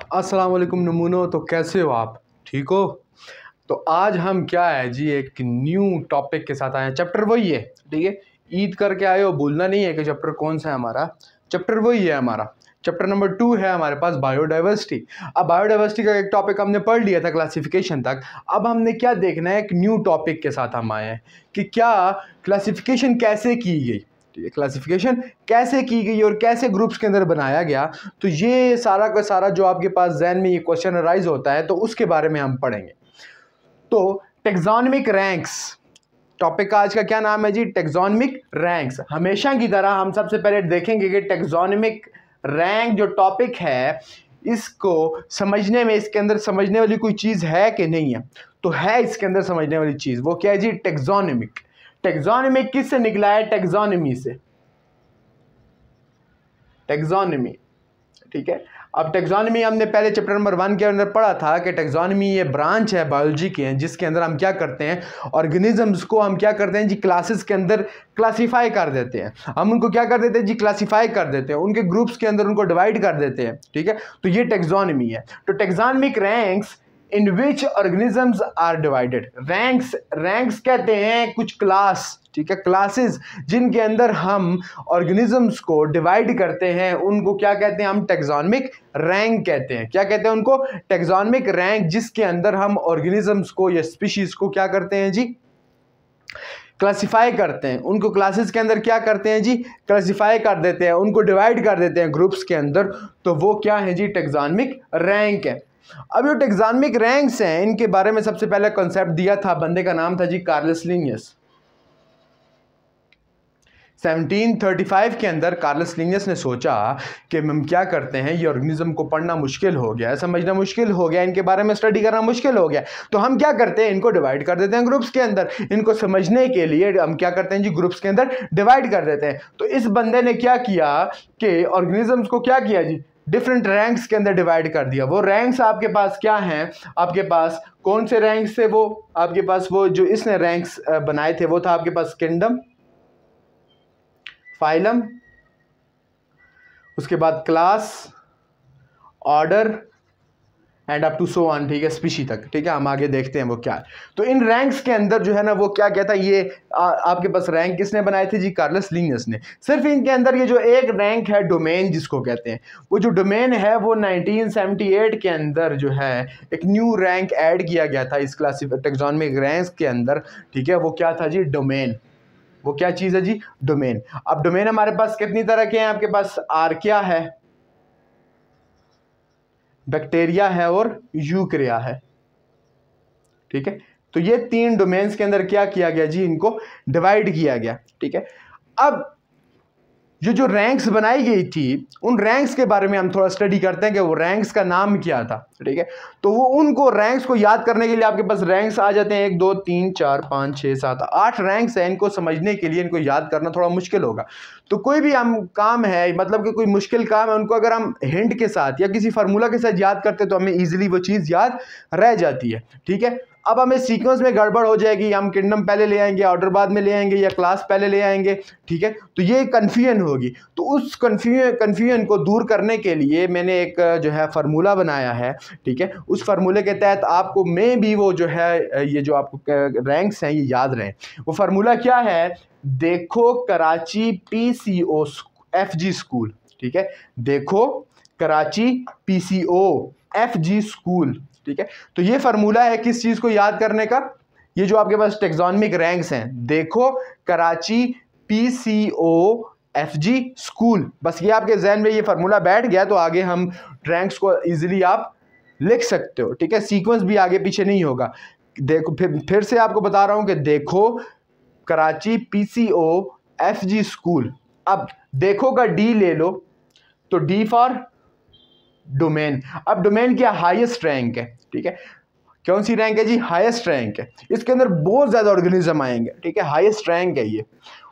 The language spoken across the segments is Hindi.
अस्सलाम वालेकुम नमूनो। तो कैसे हो आप? ठीक हो? तो आज हम क्या है जी, एक न्यू टॉपिक के साथ आए हैं। चैप्टर वही है, ठीक है। ईद करके आए हो, भूलना नहीं है कि चैप्टर कौन सा है हमारा। चैप्टर वही है हमारा। चैप्टर नंबर 2 है हमारे पास, बायोडाइवर्सिटी। अब बायोडाइवर्सिटी का एक टॉपिक हमने पढ़ लिया था क्लासिफिकेशन तक। अब हमने क्या देखना है, एक न्यू टॉपिक के साथ हम आए हैं कि क्या क्लासिफिकेशन कैसे की गई, ठीक है। क्लासिफिकेशन कैसे की गई और कैसे ग्रुप्स के अंदर बनाया गया, तो ये सारा का सारा जो आपके पास जहन में ये क्वेश्चन अराइज होता है, तो उसके बारे में हम पढ़ेंगे। तो टेक्सोनमिक रैंक्स टॉपिक का आज का क्या नाम है जी? Taxonomic ranks. हमेशा की तरह हम सबसे पहले देखेंगे कि टेक्सोनमिक रैंक जो टॉपिक है, इसको समझने में, इसके अंदर समझने वाली कोई चीज़ है कि नहीं है। तो है इसके अंदर समझने वाली चीज़, वो क्या है जी? टेक्सोनमिक। टेक्सोनमिक किससे निकला है? टेक्सोनमी से। टेक्सोनमी, ठीक है। अब टेक्सोनमी हमने पहले चैप्टर नंबर 1 के अंदर पढ़ा था कि टेक्सोनमी ये ब्रांच है बायोलॉजी की, जिसके अंदर हम क्या करते हैं, ऑर्गेनिजम्स को हम क्या करते हैं जी, क्लासेस के अंदर क्लासीफाई कर देते हैं। हम उनको क्या कर देते हैं जी? क्लासीफाई कर देते हैं, उनके ग्रुप्स के अंदर उनको डिवाइड कर देते हैं, ठीक है। तो ये टेक्सोनमी है। तो taxonomic ranks in which organisms are divided. Ranks, ranks कहते हैं कुछ क्लास, ठीक है, क्लासेस जिनके अंदर हम ऑर्गेनिजम्स को डिवाइड करते हैं, उनको क्या कहते हैं? हम टेक्सोनमिक रैंक कहते हैं। क्या कहते हैं उनको? टेक्सोनमिक रैंक, जिसके अंदर हम ऑर्गेनिजम्स को या स्पीशीज को क्या करते हैं जी? क्लासिफाई करते हैं। उनको क्लासेस के अंदर क्या करते हैं जी? क्लासिफाई कर देते हैं, उनको डिवाइड कर देते हैं ग्रुप्स के अंदर। तो वो क्या है जी? टेक्सोनमिक रैंक है। अब जो टेक्सोनमिक रैंक्स हैं, इनके बारे में सबसे पहले कॉन्सेप्ट दिया था, बंदे का नाम था जी कार्लस लिनियस। 1735 के अंदर कार्लस लिनियस ने सोचा कि हम क्या करते हैं, ये ऑर्गेनिज्म को पढ़ना मुश्किल हो गया है, समझना मुश्किल हो गया, इनके बारे में स्टडी करना मुश्किल हो गया, तो हम क्या करते हैं, इनको डिवाइड कर देते हैं ग्रुप्स के अंदर। इनको समझने के लिए हम क्या करते हैं जी? ग्रुप्स के अंदर डिवाइड कर देते हैं। तो इस बंदे ने क्या किया कि ऑर्गेनिजम्स को क्या किया जी? डिफरेंट रैंक्स के अंदर डिवाइड कर दिया। वो रैंक्स आपके पास क्या हैं? आपके पास कौन से रैंक्स थे? वो आपके पास वो जो इसने रैंक्स बनाए थे, वो था आपके पास किंगडम, फाइलम, उसके बाद class, order and up to so on, ठीक है, स्पीशी तक, ठीक है। हम आगे देखते हैं वो क्या है। तो इन रैंक्स के अंदर जो है ना, वो क्या कहता है, ये आपके पास रैंक किसने बनाए थे जी? कार्लस लिनियस ने। सिर्फ इनके अंदर ये जो एक रैंक है, डोमेन जिसको कहते हैं, वो जो डोमेन है वो 1978 के अंदर जो है एक न्यू रैंक ऐड किया गया था इस टेक्सोनमिक रैंक्स के अंदर, ठीक है। वो क्या था जी? डोमेन। वो क्या चीज़ है जी? डोमेन। अब डोमेन हमारे पास कितनी तरह के हैं? आपके पास आर्किया है, बैक्टीरिया है और यूकरिया है, ठीक है। तो ये 3 डोमेन्स के अंदर क्या किया गया जी? इनको डिवाइड किया गया, ठीक है। अब ये जो रैंक्स बनाई गई थी, उन रैंक्स के बारे में हम थोड़ा स्टडी करते हैं कि वो रैंक्स का नाम क्या था, ठीक है। तो वो उनको रैंक्स को याद करने के लिए आपके पास रैंक्स आ जाते हैं, 1 2 3 4 5 6 7 8 रैंक्स हैं। इनको समझने के लिए, इनको याद करना थोड़ा मुश्किल होगा। तो कोई भी हम काम है, मतलब कि कोई मुश्किल काम है, उनको अगर हम हिंट के साथ या किसी फार्मूला के साथ याद करते तो हमें ईजिली वो चीज़ याद रह जाती है, ठीक है। अब हमें सीक्वेंस में गड़बड़ हो जाएगी, हम किंगडम पहले ले आएंगे, ऑर्डर बाद में ले आएंगे, या क्लास पहले ले आएंगे, ठीक है। तो ये कन्फ्यूजन होगी। तो उस कन्फ्यूजन को दूर करने के लिए मैंने एक जो है फार्मूला बनाया है, ठीक है। उस फार्मूले के तहत आपको में भी वो जो है, ये जो आपको रैंक्स हैं ये याद रहें। वो फार्मूला क्या है? देखो कराची PCO FG स्कूल, ठीक है। देखो कराची PCO FG स्कूल, ठीक है। तो ये फार्मूला है किस चीज को याद करने का? ये जो आपके पास टेक्सोनमिक रैंक्स हैं, देखो कराची PCO FG स्कूल, बस ये आपके जहन में ये फार्मूला बैठ गया तो आगे हम रैंक्स को इजीली आप लिख सकते हो, ठीक है। सीक्वेंस भी आगे पीछे नहीं होगा। देखो फिर से आपको बता रहा हूं कि देखो कराची PCO FG स्कूल। अब देखो का डी ले लो, तो डी फॉर डोमेन। अब डोमेन क्या? हाईएस्ट रैंक है, ठीक है। कौन सी रैंक है जी? हाईएस्ट रैंक है। इसके अंदर बहुत ज्यादा ऑर्गेनिज्म आएंगे, ठीक है। हाईएस्ट रैंक है ये।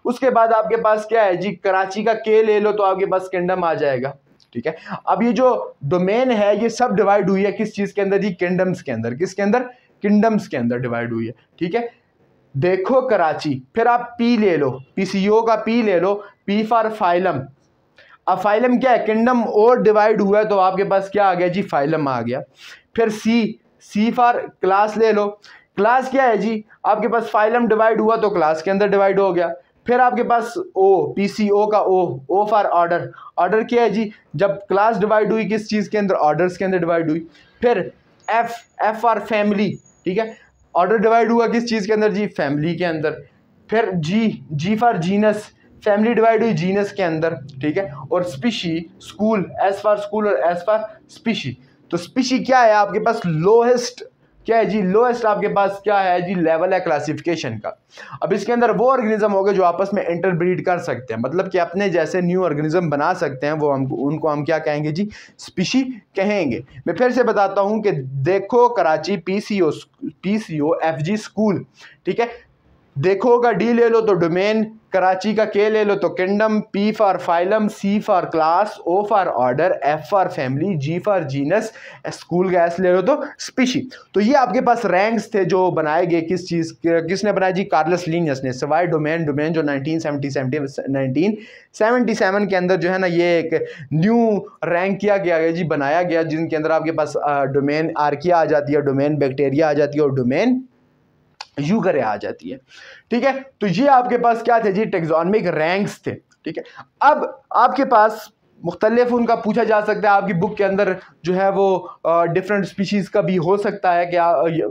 उसके बाद आपके पास क्या है जी? कराची का के ले लो तो आपके पास किंगडम आ जाएगा, ठीक है। अब ये जो डोमेन है ये सब डिवाइड हुई है किस चीज के अंदर जी? किंगडम्स के अंदर। किसके अंदर? किंगडम्स के अंदर डिवाइड हुई है, ठीक है। देखो कराची, फिर आप पी ले लो, PCO का पी ले लो, पी फॉर फाइलम। अब फाइलम क्या है, किंगडम और डिवाइड हुआ है तो आपके पास क्या आ गया जी, फाइलम आ गया। फिर सी फॉर क्लास ले लो, क्लास क्या है जी, आपके पास फाइलम डिवाइड हुआ तो क्लास के अंदर डिवाइड हो गया। फिर आपके पास ओ, पीसीओ का ओ फॉर ऑर्डर, ऑर्डर क्या है जी, जब क्लास डिवाइड हुई किस चीज़ के अंदर, ऑर्डर्स के अंदर डिवाइड हुई। फिर एफ फॉर फैमिली, ठीक है, ऑर्डर डिवाइड हुआ किस चीज़ के अंदर जी, फैमिली के अंदर। फिर जी फॉर जीनस, फैमिली डिवाइड हुई जीनस के अंदर, ठीक है। और species, school, S for school और एस फॉर स्पीशी। तो स्पीशी क्या है आपके पास, लोएस्ट, क्या है जी, लोएस्ट आपके पास क्या है जी, लेवल है क्लासिफिकेशन का। अब इसके अंदर वो ऑर्गेनिज्म हो गए जो आपस में इंटरब्रीड कर सकते हैं, मतलब कि अपने जैसे न्यू ऑर्गेनिज्म बना सकते हैं, वो हम उनको हम क्या कहेंगे जी, स्पीशी कहेंगे। मैं फिर से बताता हूं कि देखो कराची पीसीओ एफजी स्कूल, ठीक है, देखो का डी ले लो तो डोमेन, कराची का के ले लो तो kingdom, P for phylum, C for class, O for order, F for family, G for genus, school का एस ले लो तो स्पीशी। तो ये आपके पास रैंक्स थे जो बनाए गए, किस चीज़, किसने बनाया जी, कार्लस लिनियस ने, सवाई डोमेन जो 1977 के अंदर जो है ना, ये एक न्यू रैंक किया गया जी, बनाया गया, जिनके अंदर आपके पास डोमेन आर्किया आ जाती है, डोमेन बैक्टीरिया आ जाती है और डोमेन यूकरिया आ जाती है, ठीक है। तो ये आपके पास क्या थे जी, टैक्सोनॉमिक रैंक्स थे, ठीक है। अब आपके पास मुख्तलिफ उनका पूछा जा सकता है, आपकी बुक के अंदर जो है वो डिफरेंट स्पीशीज़ का भी हो सकता है कि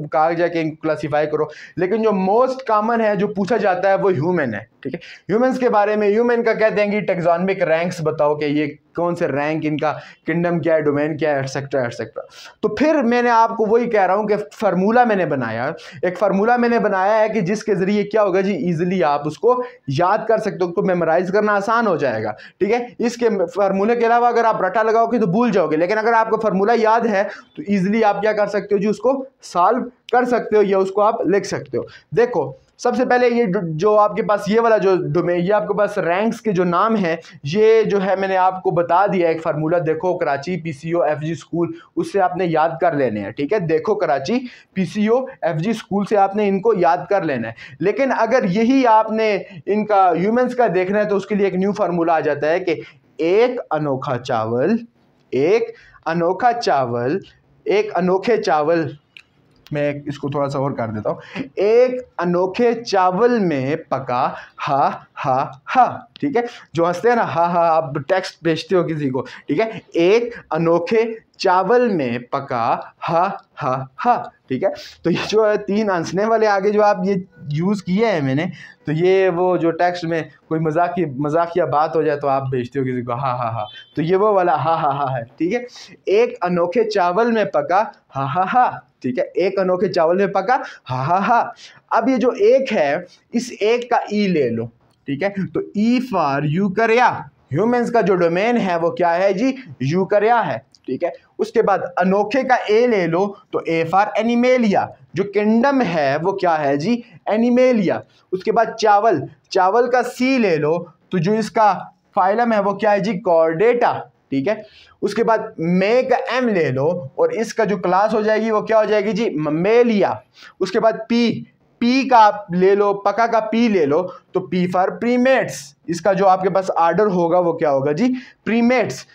कहा जाए कि क्लासीफाई करो, लेकिन जो मोस्ट कॉमन है जो पूछा जाता है वो ह्यूमन है, ठीक है। ह्यूमंस के बारे में, ह्यूमन का कहते हैं कि टैक्सोनॉमिक रैंक्स बताओ कि ये कौन से रैंक, इनका किंगडम क्या है, डोमेन क्या है, एटसेट्रा एटसेट्रा। तो फिर मैंने आपको वही कह रहा हूँ कि फार्मूला मैंने बनाया, एक फार्मूला मैंने बनाया है कि जिसके ज़रिए क्या होगा जी, ईजिली आप उसको याद कर सकते हो, उसको मेमोराइज करना आसान हो जाएगा, ठीक है। इसके फार्मूले के अलावा अगर आप रटा लगाओगे तो भूल जाओगे, लेकिन अगर आपको फार्मूला याद है तो ईजिली आप क्या कर सकते हो जी, उसको सॉल्व कर सकते हो या उसको आप लिख सकते हो। देखो सबसे पहले ये जो आपके पास ये वाला जो डोमेन, ये आपके पास रैंक्स के जो नाम है, ये जो है मैंने आपको बता दिया एक फार्मूला, देखो कराची पीसीओ एफजी स्कूल, उससे आपने याद कर लेने हैं, ठीक है। देखो कराची पीसीओ एफजी स्कूल से आपने इनको याद कर लेना है। लेकिन अगर यही आपने इनका ह्यूमंस का देखना है तो उसके लिए एक न्यू फार्मूला आ जाता है कि एक अनोखे चावल, मैं इसको थोड़ा सा और कर देता हूं, एक अनोखे चावल में पका हा, ठीक है। जो हंसते हैं ना हा, आप टेक्स्ट भेजते हो किसी को, ठीक है, एक अनोखे चावल में पका हा, ठीक है। तो ये जो है तीन हंसने वाले आगे जो आप ये यूज़ किए हैं मैंने, तो ये वो जो टेक्स्ट में कोई मजाकिया बात हो जाए तो आप भेजते हो किसी को हा, तो ये वो वाला हा है, ठीक है। एक अनोखे चावल में पका हा, ठीक है, एक अनोखे चावल में पका हा। अब ये जो एक है, इस एक का ई ले लो, ठीक है, तो ई फॉर यूकरिया, ह्यूमंस का जो डोमेन है वो क्या है जी, यूकरिया है, ठीक है। उसके बाद अनोखे का ए ले लो तो ए फॉर एनिमेलिया, जो किंगडम है वो क्या है जी, एनिमेलिया। उसके बाद चावल का सी ले लो तो जो इसका फाइलम है वो क्या है जी, कॉर्डेटा, ठीक है। उसके बाद मे का एम ले लो और इसका जो क्लास हो जाएगी वो क्या हो जाएगी जी, ममेलिया। उसके बाद पी का ले लो, पका का पी ले लो तो पी फॉर प्रीमेट्स, इसका जो आपके पास आर्डर होगा वो क्या होगा जी, प्रीमेट्स।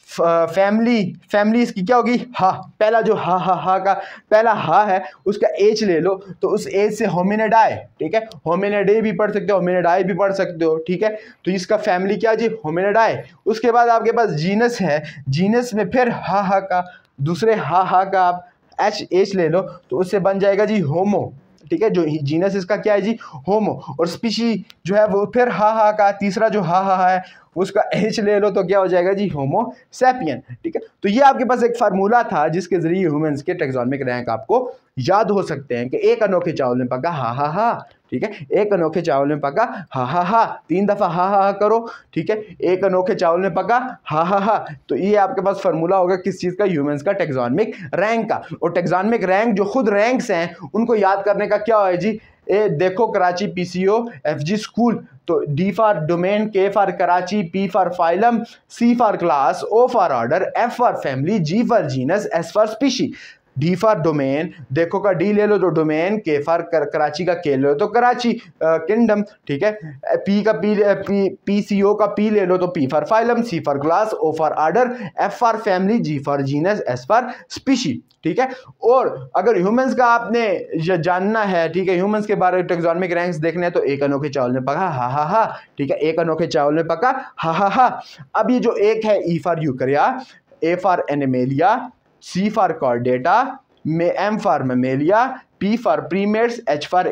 फैमिली इसकी क्या होगी, हा, पहला जो हा का पहला हा है उसका एच ले लो तो उस एच से होमिनिडाई, ठीक है, होमिनिडे भी पढ़ सकते हो, होमिनिडाई भी पढ़ सकते हो, ठीक है। तो इसका फैमिली क्या जी, होमिनिडाई। उसके बाद आपके पास जीनस है, जीनस में फिर हा का दूसरे हा का आप एच ले लो तो उससे बन जाएगा जी होमो, ठीक है, जो जीनस इसका क्या है जी, होमो। और स्पीशी जो है वो फिर हा का तीसरा जो हा है उसका एच ले लो तो क्या हो जाएगा जी, होमो सैपियन, ठीक है। तो ये आपके पास एक फार्मूला था जिसके जरिए ह्यूमंस के टैक्सोनॉमिक रैंक आपको याद हो सकते हैं कि एक अनोखे चावल में पका हा, ठीक है, एक अनोखे चावल में पका हा, 3 दफा हा करो, ठीक है, एक अनोखे चावल में पका हा। तो ये आपके पास फार्मूला होगा किस चीज़ का, ह्यूमंस का टैक्सोनॉमिक रैंक का। और टैक्सोनॉमिक रैंक जो खुद रैंक्स हैं उनको याद करने का क्या है जी, देखो कराची पीसीओ एफजी स्कूल, तो D for domain, K for Karachi, P for phylum, C for class, O for order, F for family, G for genus, S for species. D for domain, देखो का डी ले लो तो डोमेन, के फॉर कराची का के ले लो तो कराची किंगडम, ठीक है। पी का पी सी ओ का पी ले लो तो P for phylum, C for class, O for order, F for family, G for genus, S for species, ठीक है। और अगर ह्यूमंस का आपने जानना है, ठीक है, ह्यूमंस के बारे में टैक्सोनॉमिक रैंक्स देखने हैं तो एक अनोखे चावल में पका हा हा हा, ठीक है, एक अनोखे चावल में पका हा हा हा। अब ये जो एक है, E for Eukarya, A for Animalia, C for Chordata, M for Mammalia, P for primates, H for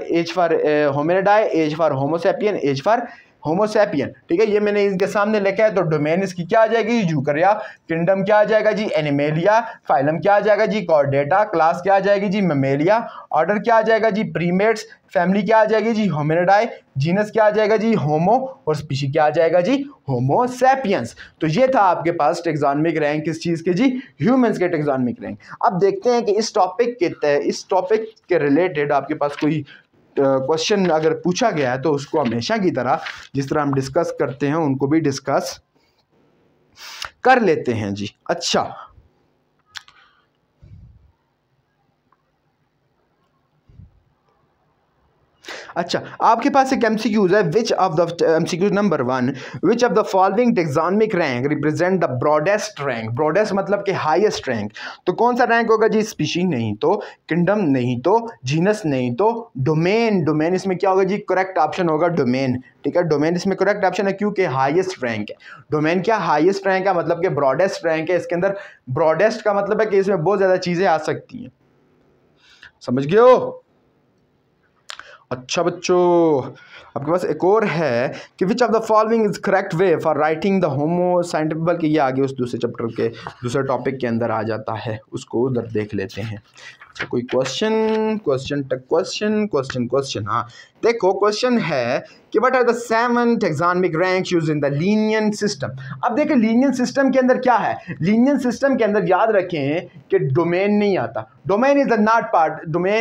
Hominidae, H for homo sapien, H for homo sapien, ठीक है। ये मैंने इनके सामने लिखा है। तो डोमेन इसकी क्या आ जाएगी, यूकरिया, किंगडम क्या आ जाएगा जी, एनिमेलिया, फाइलम क्या आ जाएगा जी, कॉर्डेटा, क्लास क्या आ जाएगी जी, मेमेलिया, ऑर्डर क्या आ जाएगा जी, प्रीमेट्स, फैमिली क्या आ जाएगी जी, होमिनिडाई, जीनस क्या आ जाएगा जी, होमो, और स्पीशी क्या आ जाएगा जी, होमोसेपियंस। तो ये था आपके पास टैक्सोनॉमिक रैंक किस चीज के जी, ह्यूमंस के टैक्सोनॉमिक रैंक। अब देखते हैं कि इस टॉपिक के रिलेटेड आपके पास कोई क्वेश्चन अगर पूछा गया है तो उसको हमेशा की तरह जिस तरह हम डिस्कस करते हैं उनको भी डिस्कस कर लेते हैं जी। अच्छा, आपके पास एक एमसीक्यूज है, which of the MCQs number 1, which of the following taxonomic rank represent the broadest rank, broadest मतलब कि हाईएस्ट रैंक। तो कौन सा रैंक होगा जी, स्पीशी नहीं तो, किंगडम नहीं तो, जीनस नहीं तो, डोमेन, डोमेन इसमें क्या होगा जी, करेक्ट ऑप्शन होगा डोमेन, ठीक है। डोमेन इसमें करेक्ट ऑप्शन है क्योंकि हाईएस्ट रैंक है। डोमेन क्या हाईएस्ट रैंक है, मतलब कि ब्रॉडेस्ट रैंक है। इसके अंदर ब्रॉडेस्ट का मतलब है कि इसमें बहुत ज्यादा चीजें आ सकती हैं, समझ गए हो। अच्छा बच्चों, आपके पास एक और है कि which of the following is correct way for writing the homo scientific, बल्कि ये आगे उस दूसरे चैप्टर के दूसरे टॉपिक के अंदर आ जाता है, उसको उधर देख लेते हैं। अच्छा, कोई क्वेश्चन हाँ देखो, क्वेश्चन है कि what are the 7 taxonomic ranks used in the Linnaean system. अब देखिए लीनियन सिस्टम के अंदर क्या है, लीनियन सिस्टम के अंदर याद रखें कि डोमेन नहीं आता, domain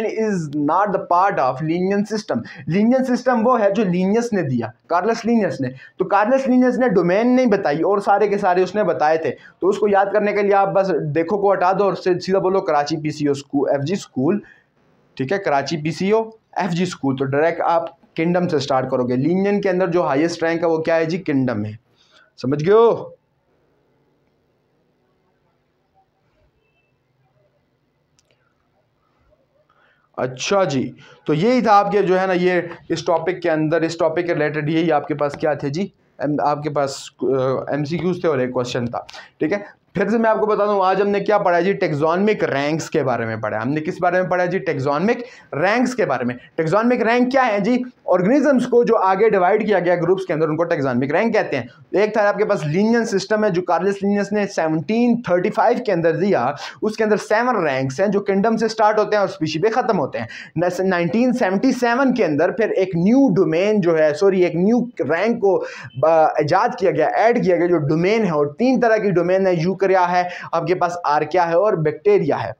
is not the part of Linnean system. Linnean system वो है जो लीनियस ने दिया, कार्लस लीनियस ने। तो कार्लस लीनियस ने डोमेन नहीं बताई और सारे के सारे उसने बताए थे। तो उसको याद करने के लिए आप बस देखो को हटा दो और सीधा बोलो Karachi PCO school, FG school, ठीक है, कराची पीसीओ एफजी स्कूल। तो डायरेक्ट आप किंगडम से स्टार्ट करोगे। लीनियन के अंदर जो हाईएस्ट रैंक है वो क्या है जी, किंगडम है, समझ गए हो। अच्छा जी, तो यही था आपके जो है ना, ये इस टॉपिक के अंदर, इस टॉपिक के रिलेटेड यही आपके पास क्या थे जी, आपके पास एमसीक्यूज थे और एक क्वेश्चन था, ठीक है। फिर से मैं आपको बता दूं, आज हमने क्या पढ़ा जी, टैक्सोनॉमिक रैंक्स के बारे में पढ़ा। हमने किस बारे में पढ़ा जी, टैक्सोनॉमिक रैंक्स के बारे में। टैक्सोनॉमिक रैंक क्या है जी, ऑर्गेनिजम्स को जो आगे डिवाइड किया गया ग्रुप्स के अंदर, उनको टैक्सोनॉमिक रैंक कहते हैं। एक था आपके पास लीनियन सिस्टम है जो कार्लस लीनियस ने 1735 के अंदर दिया। उसके अंदर 7 रैंक्स हैं जो किंगडम से स्टार्ट होते हैं और स्पीशी पे खत्म होते हैं। 1977 के अंदर फिर एक न्यू डोमेन जो है, एक न्यू रैंक को इजाद किया गया, ऐड किया गया, जो डोमेन है। और 3 तरह की डोमेन है, यूकरिया है, आपके पास आर्किया है और बैक्टीरिया है।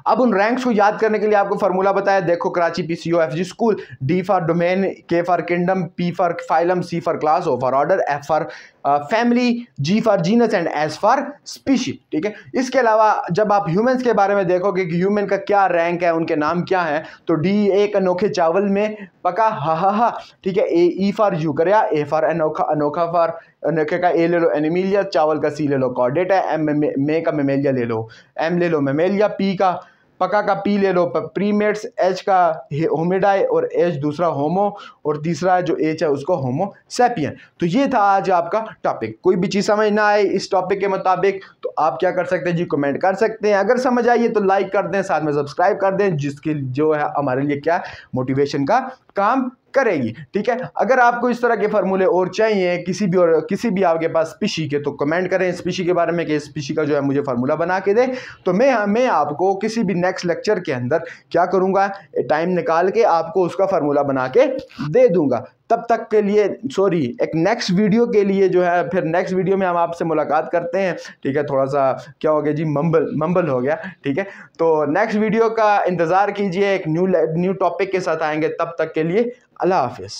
अब उन रैंक्स को याद करने के लिए आपको फार्मूला बताया, देखो Karachi PCO FG school, D for domain, K for kingdom, P for phylum, C for class, O for order, F for family, G for genus and S for species, ठीक है। इसके अलावा जब आप ह्यूमंस के बारे में देखोगे कि ह्यूमन का क्या रैंक है, उनके नाम क्या है, तो डी एक अनोखे चावल में पका हा हा हा, ठीक है। E for Eukarya, A for अनोखा, अनोखा फॉर अनोखे का ए ले लो एनिमीलिया, चावल का सी ले लो कॉर्डेटा, एम मे का मेमेलिया ले लो, एम ले लो मेमेलिया, पी का पका का पी ले लो प्रीमेट्स, एच का होमिडाई और एच दूसरा होमो, और तीसरा जो एच है उसको होमो सेपियन। तो ये था आज आपका टॉपिक। कोई भी चीज़ समझ ना आए इस टॉपिक के मुताबिक तो आप क्या कर सकते हैं जी, कमेंट कर सकते हैं। अगर समझ आइए तो लाइक कर दें, साथ में सब्सक्राइब कर दें, जिसके जो है हमारे लिए क्या मोटिवेशन का काम करेगी, ठीक है। अगर आपको इस तरह के फार्मूले और चाहिए किसी भी आपके पास स्पीशी के, तो कमेंट करें स्पीशी के बारे में कि स्पीशी का जो है मुझे फार्मूला बना के दे। तो मैं आपको किसी भी नेक्स्ट लेक्चर के अंदर क्या करूंगा, टाइम निकाल के आपको उसका फार्मूला बना के दे दूंगा। तब तक के लिए एक नेक्स्ट वीडियो के लिए जो है, फिर नेक्स्ट वीडियो में हम आपसे मुलाकात करते हैं, ठीक है। थोड़ा सा क्या हो गया जी, मंबल हो गया, ठीक है। तो नेक्स्ट वीडियो का इंतज़ार कीजिए, एक न्यू टॉपिक के साथ आएंगे। तब तक के लिए अल्लाह हाफिज़।